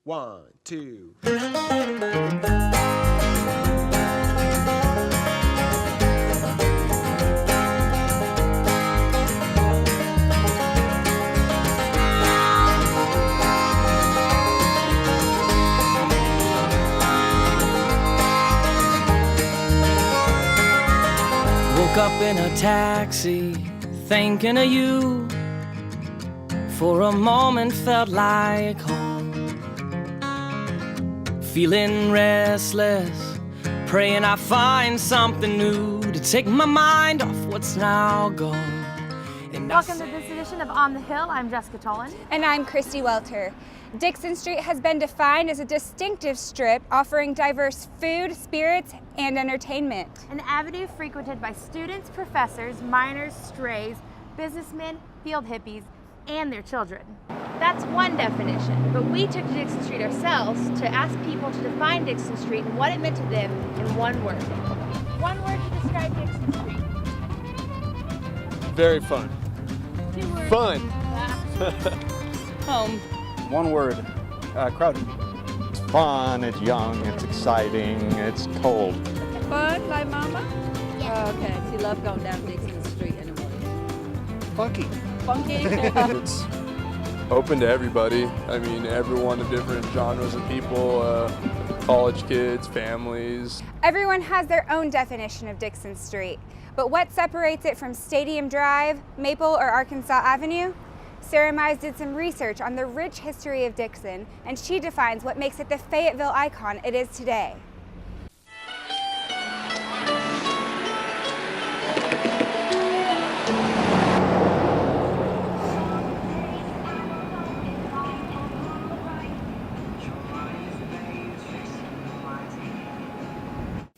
1, 2. Woke up in a taxi, thinking of you. For a moment felt like home. Feeling restless, praying I find something new to take my mind off what's now gone. And Welcome to this edition of On the Hill. I'm Jessica Tolan. And I'm Christy Welter. Dickson Street has been defined as a distinctive strip offering diverse food, spirits, and entertainment. An avenue frequented by students, professors, miners, strays, businessmen, field hippies, and their children. That's one definition, but we took to Dickson Street ourselves to ask people to define Dickson Street and what it meant to them in one word. One word to describe Dickson Street. Very fun. 2 words. Fun. Home. One word, crowded. It's fun, it's young, it's exciting, it's cold. Fun, like Mama? Yeah. Oh, okay. She loved going down Dickson Street in the morning. Funky. Funky? It's open to everybody. I mean, everyone of different genres of people, college kids, families. Everyone has their own definition of Dickson Street, but what separates it from Stadium Drive, Maple, or Arkansas Avenue? Sarah Mize did some research on the rich history of Dickson, and she defines what makes it the Fayetteville icon it is today.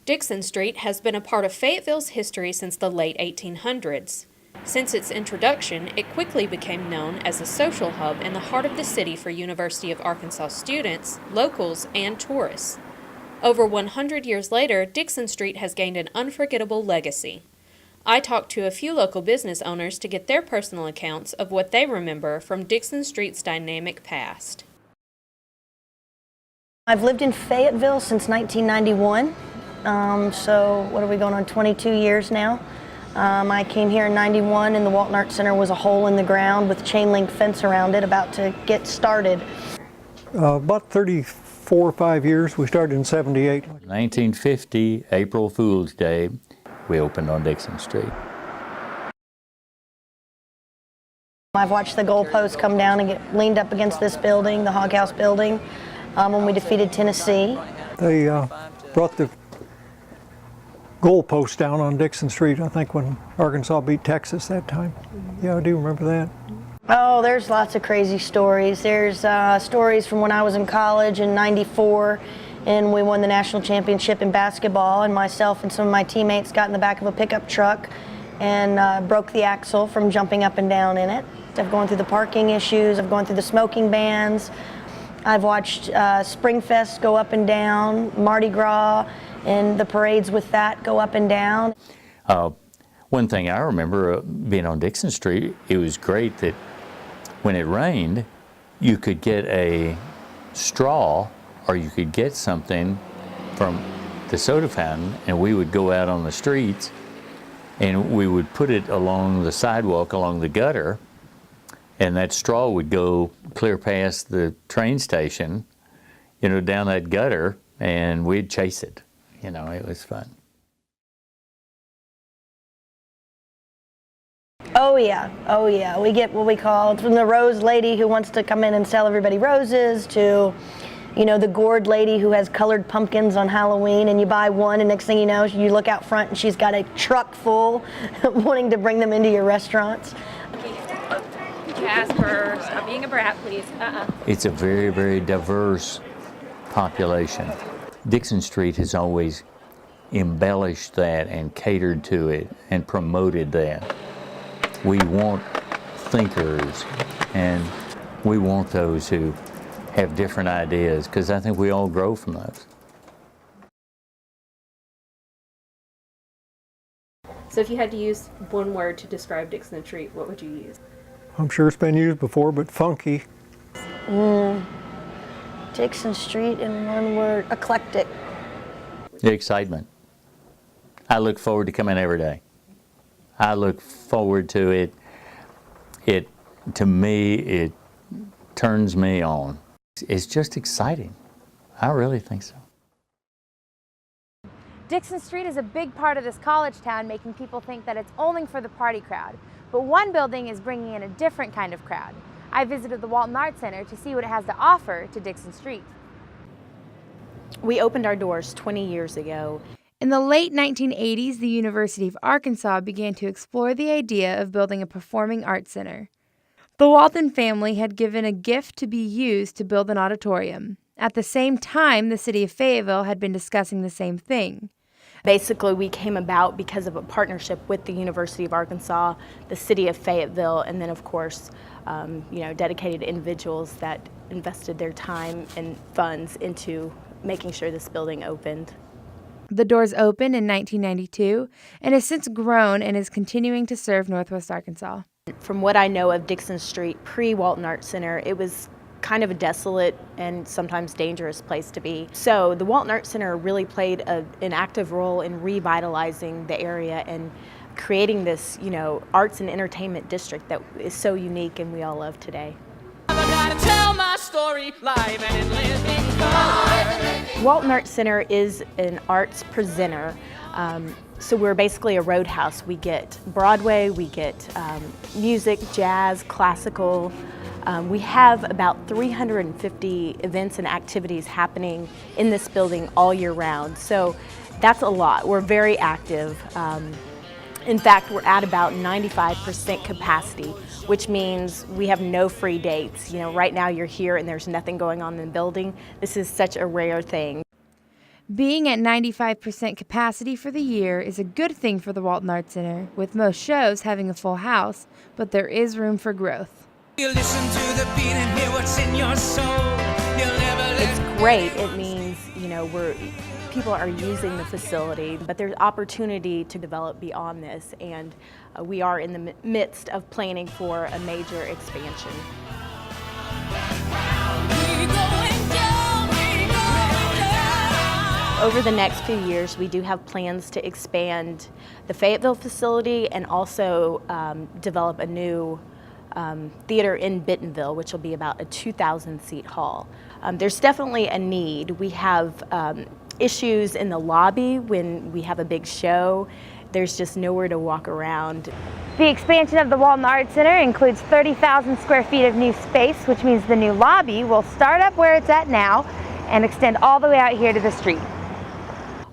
Dickson Street has been a part of Fayetteville's history since the late 1800s. Since its introduction, it quickly became known as a social hub in the heart of the city for University of Arkansas students, locals, and tourists. Over 100 years later, Dickson Street has gained an unforgettable legacy. I talked to a few local business owners to get their personal accounts of what they remember from Dickson Street's dynamic past. I've lived in Fayetteville since 1991. So what are we going on, 22 years now? I came here in 91 and the Walton Arts Center was a hole in the ground with chain link fence around it, about to get started. About 34 or 5 years. We started in 78. 1950, April Fool's Day, we opened on Dickson Street. I've watched the goalposts come down and get leaned up against this building, the Hog House building, when we defeated Tennessee. They brought the goalpost down on Dickson Street, I think, when Arkansas beat Texas that time. Yeah, I do remember that. Oh, there's lots of crazy stories. There's stories from when I was in college in '94 and we won the national championship in basketball, and myself and some of my teammates got in the back of a pickup truck and broke the axle from jumping up and down in it. I've gone through the parking issues, I've gone through the smoking bans, I've watched Springfest go up and down, Mardi Gras, and the parades with that go up and down. One thing I remember being on Dickson Street, it was great that when it rained, you could get a straw or you could get something from the soda fountain, and we would go out on the streets and we would put it along the sidewalk, along the gutter, and that straw would go clear past the train station, you know, down that gutter, and we'd chase it. You know, it was fun. Oh yeah, oh yeah. We get what we call, from the rose lady who wants to come in and sell everybody roses to, you know, the gourd lady who has colored pumpkins on Halloween, and you buy one and next thing you know, you look out front and she's got a truck full wanting to bring them into your restaurants. Casper, stop being a brat, please. It's a very, very diverse population. Dickson Street has always embellished that and catered to it and promoted that. We want thinkers and we want those who have different ideas, because I think we all grow from those. So if you had to use one word to describe Dickson Street, what would you use? I'm sure it's been used before, but funky. Dickson Street in one word, eclectic. Excitement. I look forward to coming every day. I look forward to it. To me, it turns me on. It's just exciting. I really think so. Dickson Street is a big part of this college town, making people think that it's only for the party crowd. But one building is bringing in a different kind of crowd. I visited the Walton Arts Center to see what it has to offer to Dickson Street. We opened our doors 20 years ago. In the late 1980s, the University of Arkansas began to explore the idea of building a performing arts center. The Walton family had given a gift to be used to build an auditorium. At the same time, the city of Fayetteville had been discussing the same thing. Basically, we came about because of a partnership with the University of Arkansas, the city of Fayetteville, and then, of course, dedicated individuals that invested their time and funds into making sure this building opened. The doors opened in 1992 and has since grown and is continuing to serve Northwest Arkansas. From what I know of Dickson Street pre-Walton Arts Center, it was kind of a desolate and sometimes dangerous place to be. So the Walton Arts Center really played an active role in revitalizing the area and creating this, arts and entertainment district that is so unique and we all love today. Walton Arts Center is an arts presenter. So we're basically a roadhouse. We get Broadway, we get music, jazz, classical. We have about 350 events and activities happening in this building all year round. So that's a lot. We're very active. In fact, we're at about 95% capacity, which means we have no free dates. Right now you're here and there's nothing going on in the building. This is such a rare thing. Being at 95% capacity for the year is a good thing for the Walton Arts Center, with most shows having a full house, but there is room for growth. You listen to the beat and hear what's in your soul. You'll never It's great. It means, people are using the facility, but there's opportunity to develop beyond this, and we are in the midst of planning for a major expansion. Over the next few years, we do have plans to expand the Fayetteville facility and also develop a new theater in Bentonville, which will be about a 2,000-seat hall. There's definitely a need. We have issues in the lobby when we have a big show. There's just nowhere to walk around. The expansion of the Walton Arts Center includes 30,000 square feet of new space, which means the new lobby will start up where it's at now and extend all the way out here to the street.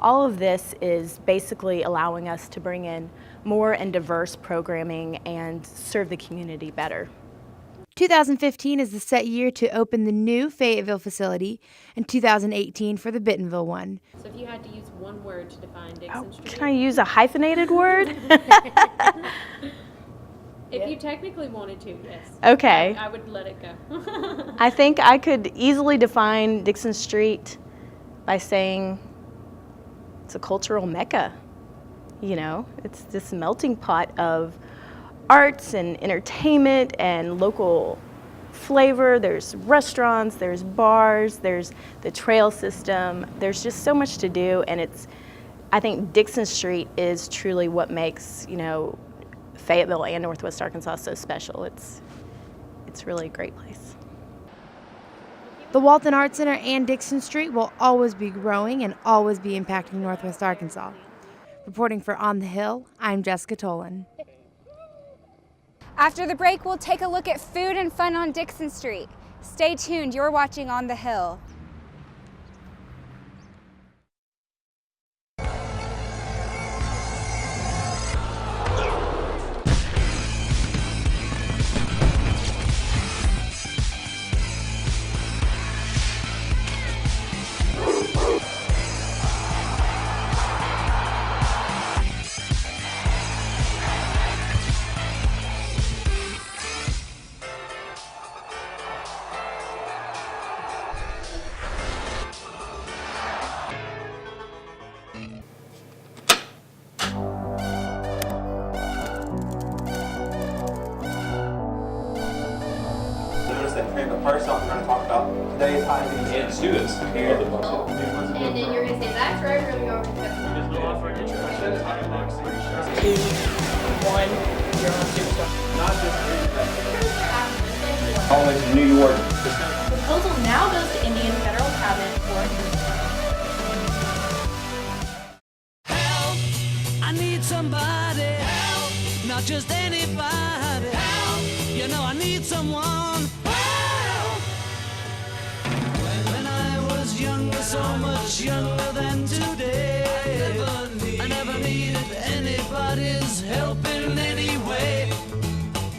All of this is basically allowing us to bring in more and diverse programming and serve the community better. 2015 is the set year to open the new Fayetteville facility, and 2018 for the Bentonville one. So if you had to use one word to define Dickson Street? Can I use a hyphenated word? If you technically wanted to, yes. Okay. I would let it go. I think I could easily define Dickson Street by saying it's a cultural mecca. It's this melting pot of arts and entertainment and local flavor. There's restaurants, there's bars, there's the trail system. There's just so much to do, and I think Dickson Street is truly what makes, Fayetteville and Northwest Arkansas so special. It's really a great place. The Walton Arts Center and Dickson Street will always be growing and always be impacting Northwest Arkansas. Reporting for On the Hill, I'm Jessica Tolan. After the break, we'll take a look at food and fun on Dickson Street. Stay tuned, you're watching On the Hill. do this. And then you're going to say that's right, we're going to go over to the 2, 1, you're on Superstar. Always in New York. The proposal now goes to Indian Federal Cabinet for I need somebody help, not just anybody help. You know I need someone help. When I was younger, so much younger than today, I never needed anybody's help in any way.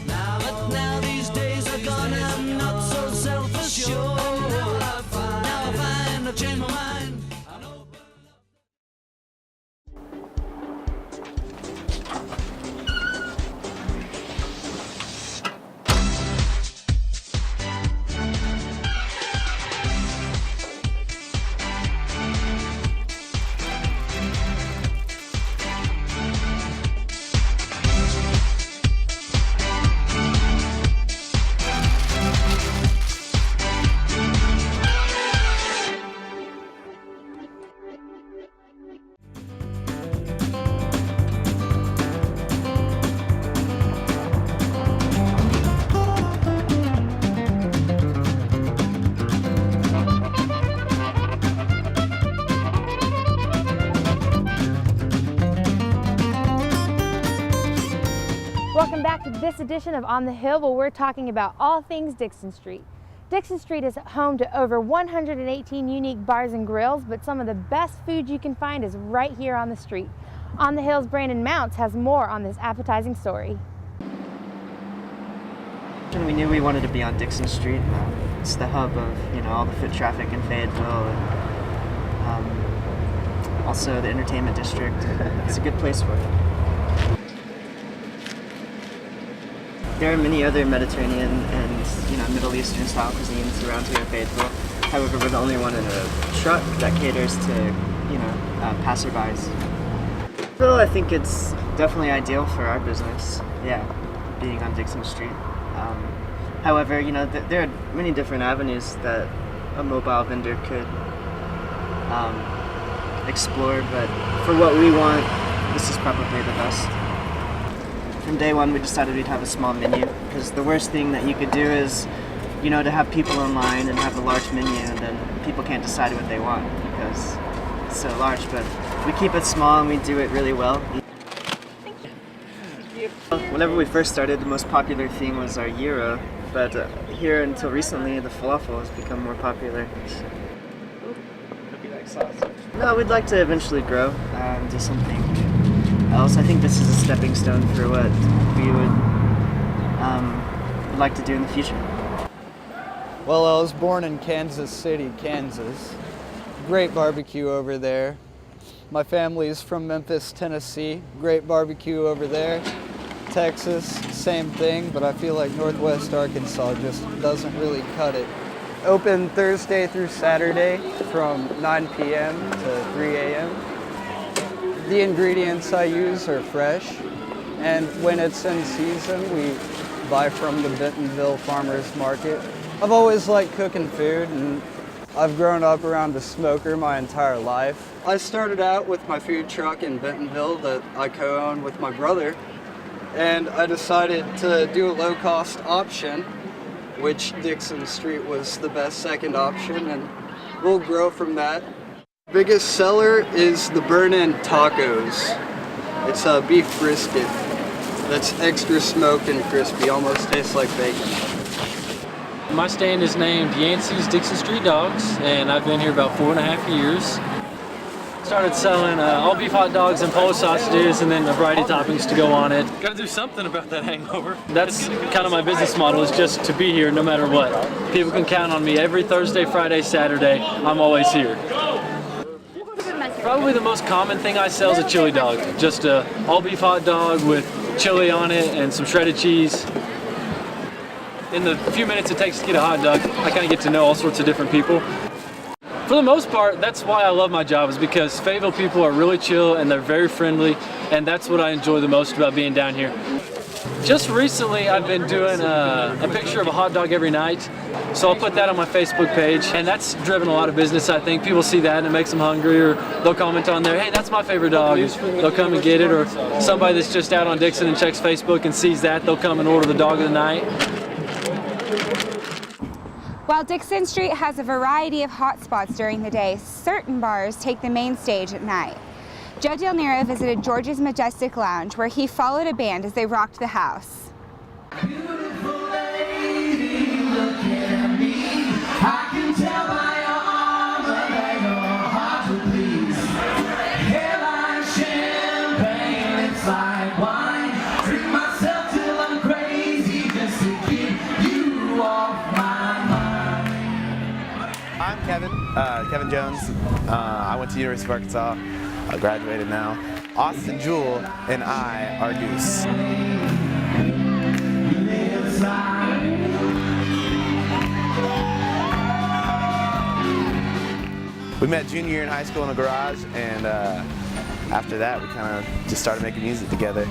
But now these days are gone, I'm not so self-assured. Now I find I've changed my mind. Welcome back to this edition of On the Hill, where we're talking about all things Dickson Street. Dickson Street is home to over 118 unique bars and grills, but some of the best food you can find is right here on the street. On the Hill's Brandon Mounts has more on this appetizing story. We knew we wanted to be on Dickson Street. It's the hub of all the foot traffic in Fayetteville, and also the entertainment district. It's a good place for it. There are many other Mediterranean and Middle Eastern style cuisines around here in Fayetteville. However, we're the only one in a truck that caters to passerbys. So I think it's definitely ideal for our business. Yeah, being on Dickson Street. However, there are many different avenues that a mobile vendor could explore, but for what we want, this is probably the best. From day one, we decided we'd have a small menu, because the worst thing that you could do is, to have people in line and have a large menu, and then people can't decide what they want because it's so large. But we keep it small and we do it really well. Whenever we first started, the most popular thing was our gyro, but here until recently, the falafel has become more popular. No, we'd like to eventually grow and do something else. I think this is a stepping stone for what we would like to do in the future. Well, I was born in Kansas City, Kansas. Great barbecue over there. My family is from Memphis, Tennessee. Great barbecue over there. Texas, same thing, but I feel like Northwest Arkansas just doesn't really cut it. Open Thursday through Saturday from 9 p.m. to 3 a.m. The ingredients I use are fresh, and when it's in season, we buy from the Bentonville Farmers Market. I've always liked cooking food, and I've grown up around a smoker my entire life. I started out with my food truck in Bentonville that I co-own with my brother, and I decided to do a low-cost option, which Dickson Street was the best second option, and we'll grow from that. Biggest seller is the burn-in tacos. It's a beef brisket that's extra smoked and crispy, almost tastes like bacon. My stand is named Yancey's Dickson Street Dogs, and I've been here about 4.5 years. Started selling all beef hot dogs and Polish sausages, and then a variety of toppings to go on it. Gotta do something about that hangover. That's kind of my business model, is just to be here no matter what. People can count on me every Thursday, Friday, Saturday. I'm always here. Probably the most common thing I sell is a chili dog. Just a all beef hot dog with chili on it and some shredded cheese. In the few minutes it takes to get a hot dog, I kind of get to know all sorts of different people. For the most part, that's why I love my job, is because Fayetteville people are really chill and they're very friendly, and that's what I enjoy the most about being down here. Just recently, I've been doing a picture of a hot dog every night, So I'll put that on my Facebook page, and that's driven a lot of business, I think. People see that and it makes them hungry, or they'll comment on there, hey, that's my favorite dog. They'll come and get it, or somebody that's just out on Dickson and checks Facebook and sees that, they'll come and order the dog of the night. While Dickson Street has a variety of hot spots during the day, certain bars take the main stage at night. Joe Del Nero visited George's Majestic Lounge, where he followed a band as they rocked the house. I'm Kevin Jones. I went to the University of Arkansas. I graduated now. Austin Jewell and I are Goose. We met junior year in high school in a garage, and after that we kind of just started making music together.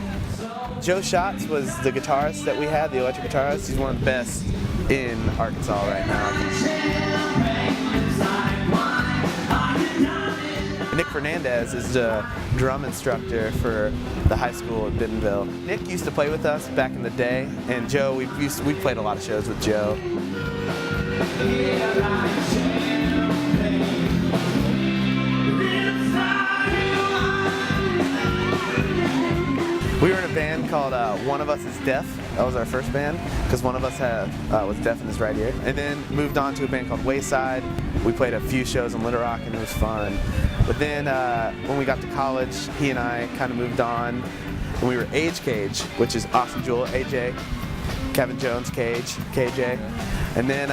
Joe Schatz was the guitarist that we had, the electric guitarist. He's one of the best in Arkansas right now. Nick Fernandez is the drum instructor for the high school at Bentonville. Nick used to play with us back in the day, and Joe, we played a lot of shows with Joe. We were in a band called One of Us is Deaf. That was our first band, because one of us was deaf in his right ear. And then moved on to a band called Wayside. We played a few shows in Little Rock, and it was fun. But then when we got to college, he and I kind of moved on, and we were Age Cage, which is Austin Jewell, AJ, Kevin Jones, Cage, KJ. And then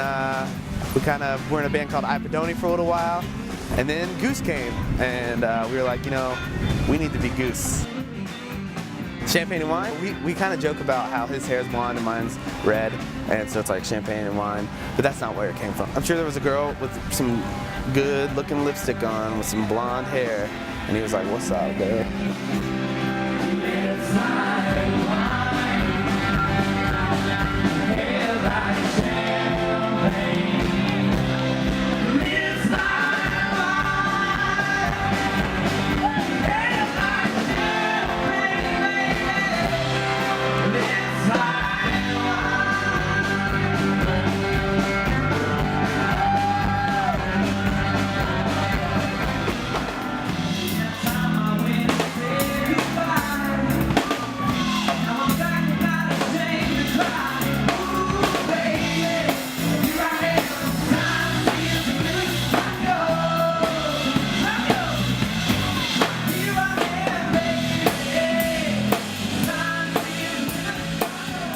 we kind of were in a band called Ipodoni for a little while, and then Goose came, and we were like, you know, we need to be Goose. Champagne and wine, we kind of joke about how his hair is blonde and mine's red, and so it's like champagne and wine, but that's not where it came from. I'm sure there was a girl with some good looking lipstick on with some blonde hair, and he was like, what's up, babe?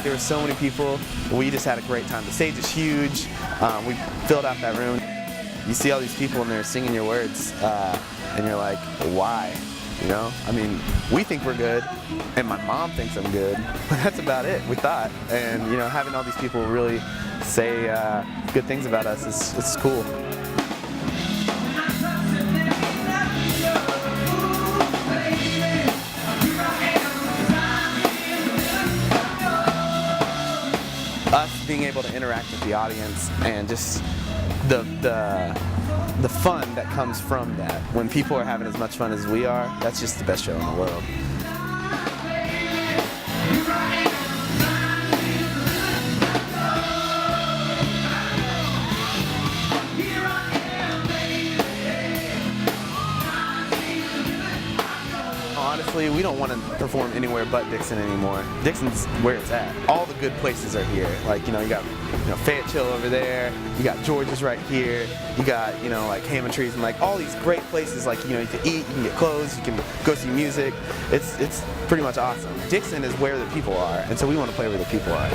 There were so many people. We just had a great time. The stage is huge. We filled out that room. You see all these people and they're singing your words, and you're like, why? You know? I mean, we think we're good, and my mom thinks I'm good, but that's about it, we thought. And, you know, having all these people really say good things about us is cool. Us being able to interact with the audience and just the fun that comes from that. When people are having as much fun as we are, that's just the best show in the world. Honestly, we don't want to perform anywhere but Dickson anymore. Dickson's where it's at. All the good places are here. Like, you know, you got, you know, Fayetteville over there. You got George's right here. You got, you know, like Hammond Trees and like all these great places. Like, you know, you can eat, you can get clothes, you can go see music. It's pretty much awesome. Dickson is where the people are, and so we want to play where the people are.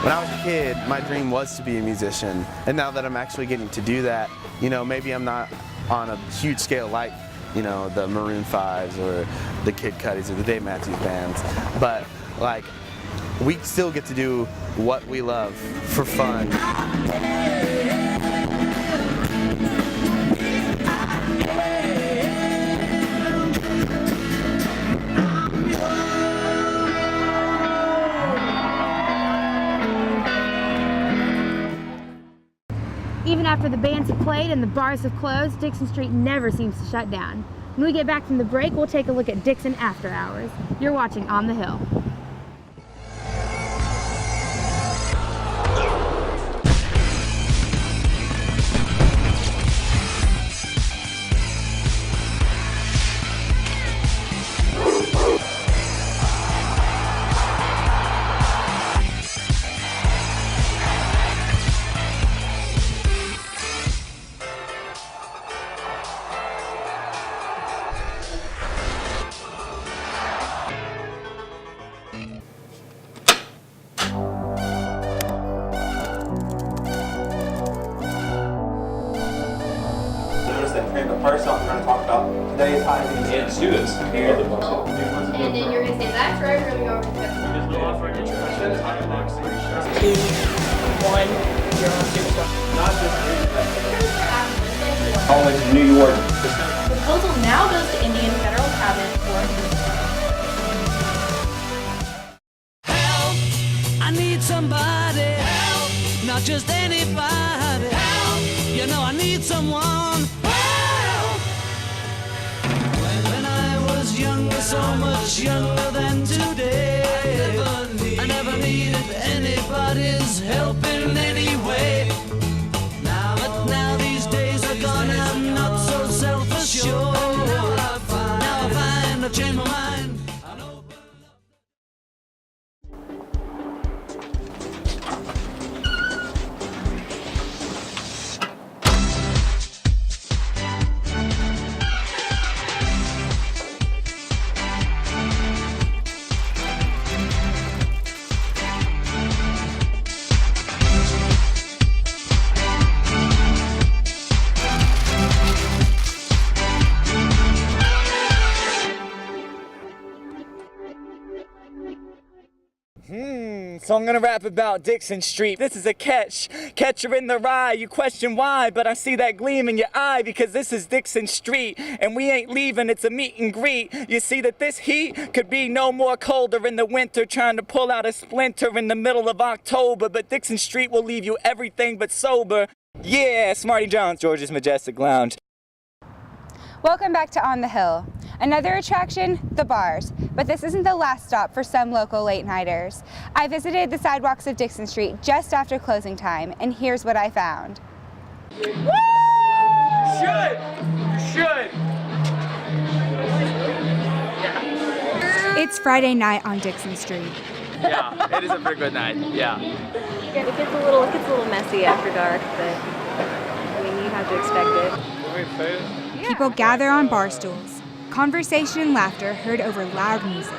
When I was a kid, my dream was to be a musician, and now that I'm actually getting to do that, you know, maybe I'm not on a huge scale like, you know, the Maroon 5s or the Kid Cudis or the Dave Matthews Bands, but like, we still get to do what we love for fun. Even after the bands have played and the bars have closed, Dickson Street never seems to shut down. When we get back from the break, we'll take a look at Dickson after hours. You're watching On the Hill. The first song we're going to talk about today is High Beams. Yeah, let's do this. And then you're going to say, that's right, we're going to go over to the Just go off for an introduction. 2, 1, you're on Superstar. Not just always New York. The proposal now goes to Indian Federal Cabinet for Help! I need somebody. Help! Not just anybody. Help! You know I need someone. Younger, so much younger than today. I never needed anybody's help in any way. But now these days are gone, I'm not so self-assured. Now I find I've changed my mind. So I'm gonna rap about Dickson Street. This is a catcher in the rye. You question why, but I see that gleam in your eye because this is Dickson Street and we ain't leaving, it's a meet and greet. You see that this heat could be no more colder in the winter, trying to pull out a splinter in the middle of October, but Dickson Street will leave you everything but sober. Yeah, Smarty John's, George's Majestic Lounge. Welcome back to On the Hill. Another attraction, the bars. But this isn't the last stop for some local late-nighters. I visited the sidewalks of Dickson Street just after closing time, and here's what I found. You should! It's Friday night on Dickson Street. Yeah, it is a pretty good night, yeah. It gets a little messy after dark, but I mean, you have to expect it. People gather on bar stools. Conversation and laughter heard over loud music.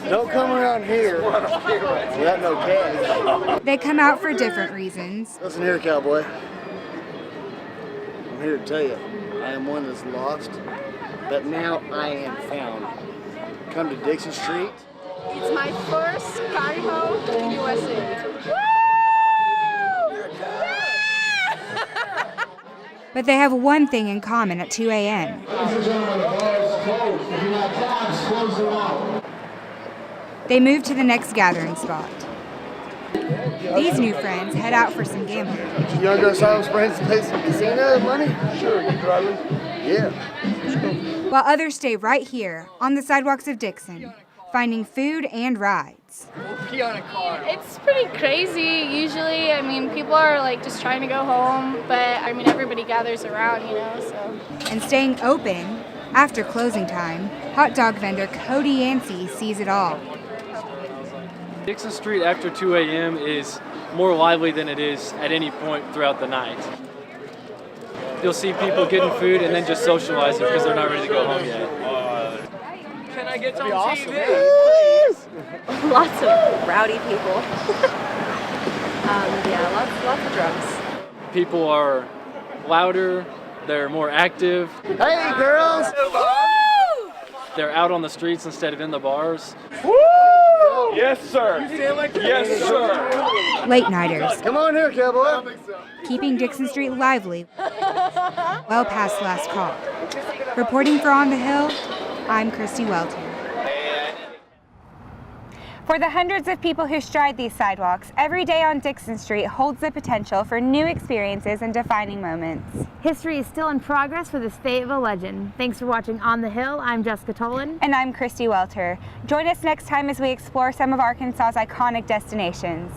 Don't come around here without no cash. They come out for different reasons. Listen here, cowboy. I'm here to tell you, I am one that's lost, but now I am found. Come to Dickson Street. It's my first carnival in USA. But they have one thing in common at 2 a.m. They move to the next gathering spot. These new friends head out for some gambling. You want to go to Silent Springs and play some casino money? Sure, you drivers? Yeah. While others stay right here on the sidewalks of Dickson, finding food and rides. It's pretty crazy usually. I mean, people are like just trying to go home, but I mean, everybody gathers around, you know, so. And staying open after closing time, hot dog vendor Cody Yancey sees it all. Dickson Street after 2 a.m. is more lively than it is at any point throughout the night. You'll see people getting food and then just socializing because they're not ready to go home yet. Can I get on awesome. TV? Lots of rowdy people. Yeah, lots of drums. People are louder, they're more active. Hey, girls! They're out on the streets instead of in the bars. Woo! Yes, sir. Yes, sir. Late nighters. Come on here, cowboy. Keeping Dickson Street lively well past last call. Reporting for On the Hill, I'm Christy Welton. For the hundreds of people who stride these sidewalks, every day on Dickson Street holds the potential for new experiences and defining moments. History is still in progress for this Fayetteville legend. Thanks for watching On the Hill. I'm Jessica Tolan. And I'm Christy Welter. Join us next time as we explore some of Arkansas's iconic destinations.